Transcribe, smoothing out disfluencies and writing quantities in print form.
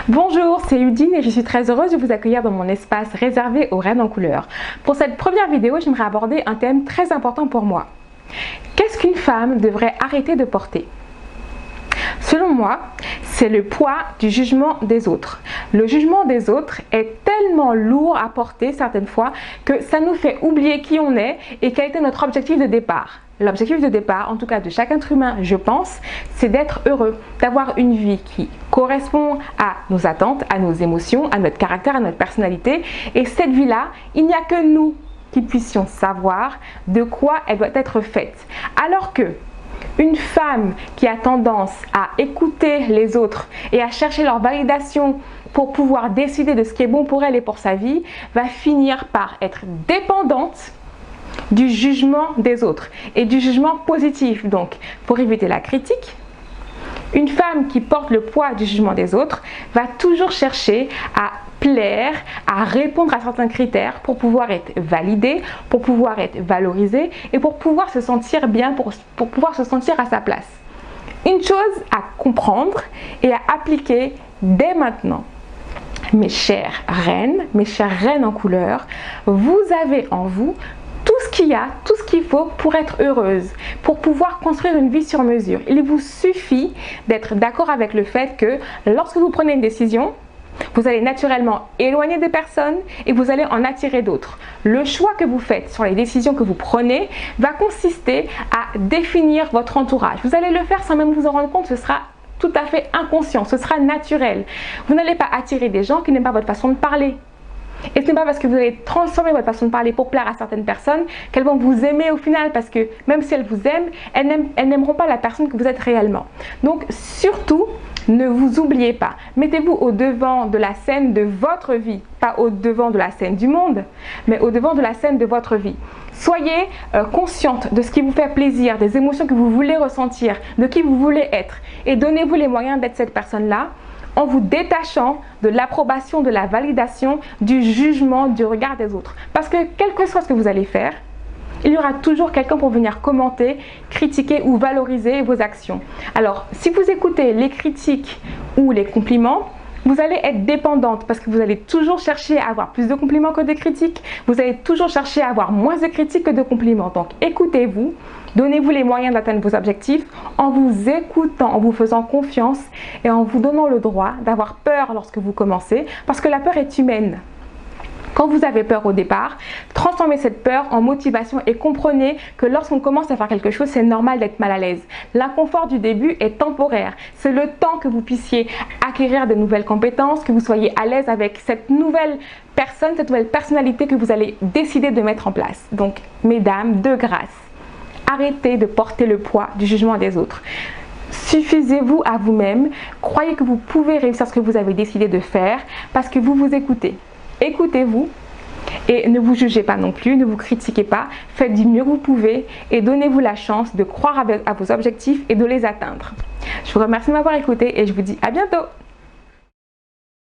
Bonjour, c'est Udine et je suis très heureuse de vous accueillir dans mon espace réservé aux reines en couleur. Pour cette première vidéo, j'aimerais aborder un thème très important pour moi. Qu'est-ce qu'une femme devrait arrêter de porter ? Selon moi, c'est le poids du jugement des autres. Le jugement des autres est tellement lourd à porter certaines fois que ça nous fait oublier qui on est et quel était notre objectif de départ. L'objectif de départ, en tout cas de chaque être humain, je pense, c'est d'être heureux, d'avoir une vie qui correspond à nos attentes, à nos émotions, à notre caractère, à notre personnalité. Et cette vie-là, il n'y a que nous qui puissions savoir de quoi elle doit être faite. Alors que une femme qui a tendance à écouter les autres et à chercher leur validation pour pouvoir décider de ce qui est bon pour elle et pour sa vie, va finir par être dépendante du jugement des autres et du jugement positif. Donc, pour éviter la critique, une femme qui porte le poids du jugement des autres va toujours chercher à plaire, à répondre à certains critères pour pouvoir être validée, pour pouvoir être valorisée et pour pouvoir se sentir bien, pour pouvoir se sentir à sa place. Une chose à comprendre et à appliquer dès maintenant. Mes chères reines en couleur, vous avez en vous tout ce qu'il y a, tout ce qu'il faut pour être heureuse, pour pouvoir construire une vie sur mesure. Il vous suffit d'être d'accord avec le fait que lorsque vous prenez une décision, vous allez naturellement éloigner des personnes et vous allez en attirer d'autres. Le choix que vous faites sur les décisions que vous prenez va consister à définir votre entourage. Vous allez le faire sans même vous en rendre compte, ce sera tout à fait inconscient, ce sera naturel. Vous n'allez pas attirer des gens qui n'aiment pas votre façon de parler. Et ce n'est pas parce que vous allez transformer votre façon de parler pour plaire à certaines personnes qu'elles vont vous aimer au final, parce que même si elles vous aiment, elles n'aimeront pas la personne que vous êtes réellement. Donc surtout, ne vous oubliez pas. Mettez-vous au devant de la scène de votre vie, pas au devant de la scène du monde, mais au devant de la scène de votre vie. Soyez consciente de ce qui vous fait plaisir, des émotions que vous voulez ressentir, de qui vous voulez être, et donnez-vous les moyens d'être cette personne-là, en vous détachant de l'approbation, de la validation, du jugement, du regard des autres. Parce que quel que soit ce que vous allez faire, il y aura toujours quelqu'un pour venir commenter, critiquer ou valoriser vos actions. Alors, si vous écoutez les critiques ou les compliments, vous allez être dépendante parce que vous allez toujours chercher à avoir plus de compliments que de critiques. Vous allez toujours chercher à avoir moins de critiques que de compliments. Donc, écoutez-vous. Donnez-vous les moyens d'atteindre vos objectifs en vous écoutant, en vous faisant confiance et en vous donnant le droit d'avoir peur lorsque vous commencez, parce que la peur est humaine. Quand vous avez peur au départ, transformez cette peur en motivation et comprenez que lorsqu'on commence à faire quelque chose, c'est normal d'être mal à l'aise. L'inconfort du début est temporaire. C'est le temps que vous puissiez acquérir de nouvelles compétences, que vous soyez à l'aise avec cette nouvelle personne, cette nouvelle personnalité que vous allez décider de mettre en place. Donc, mesdames, de grâce, arrêtez de porter le poids du jugement des autres. Suffisez-vous à vous-même. Croyez que vous pouvez réussir ce que vous avez décidé de faire parce que vous vous écoutez. Écoutez-vous et ne vous jugez pas non plus, ne vous critiquez pas. Faites du mieux que vous pouvez et donnez-vous la chance de croire à vos objectifs et de les atteindre. Je vous remercie de m'avoir écouté et je vous dis à bientôt.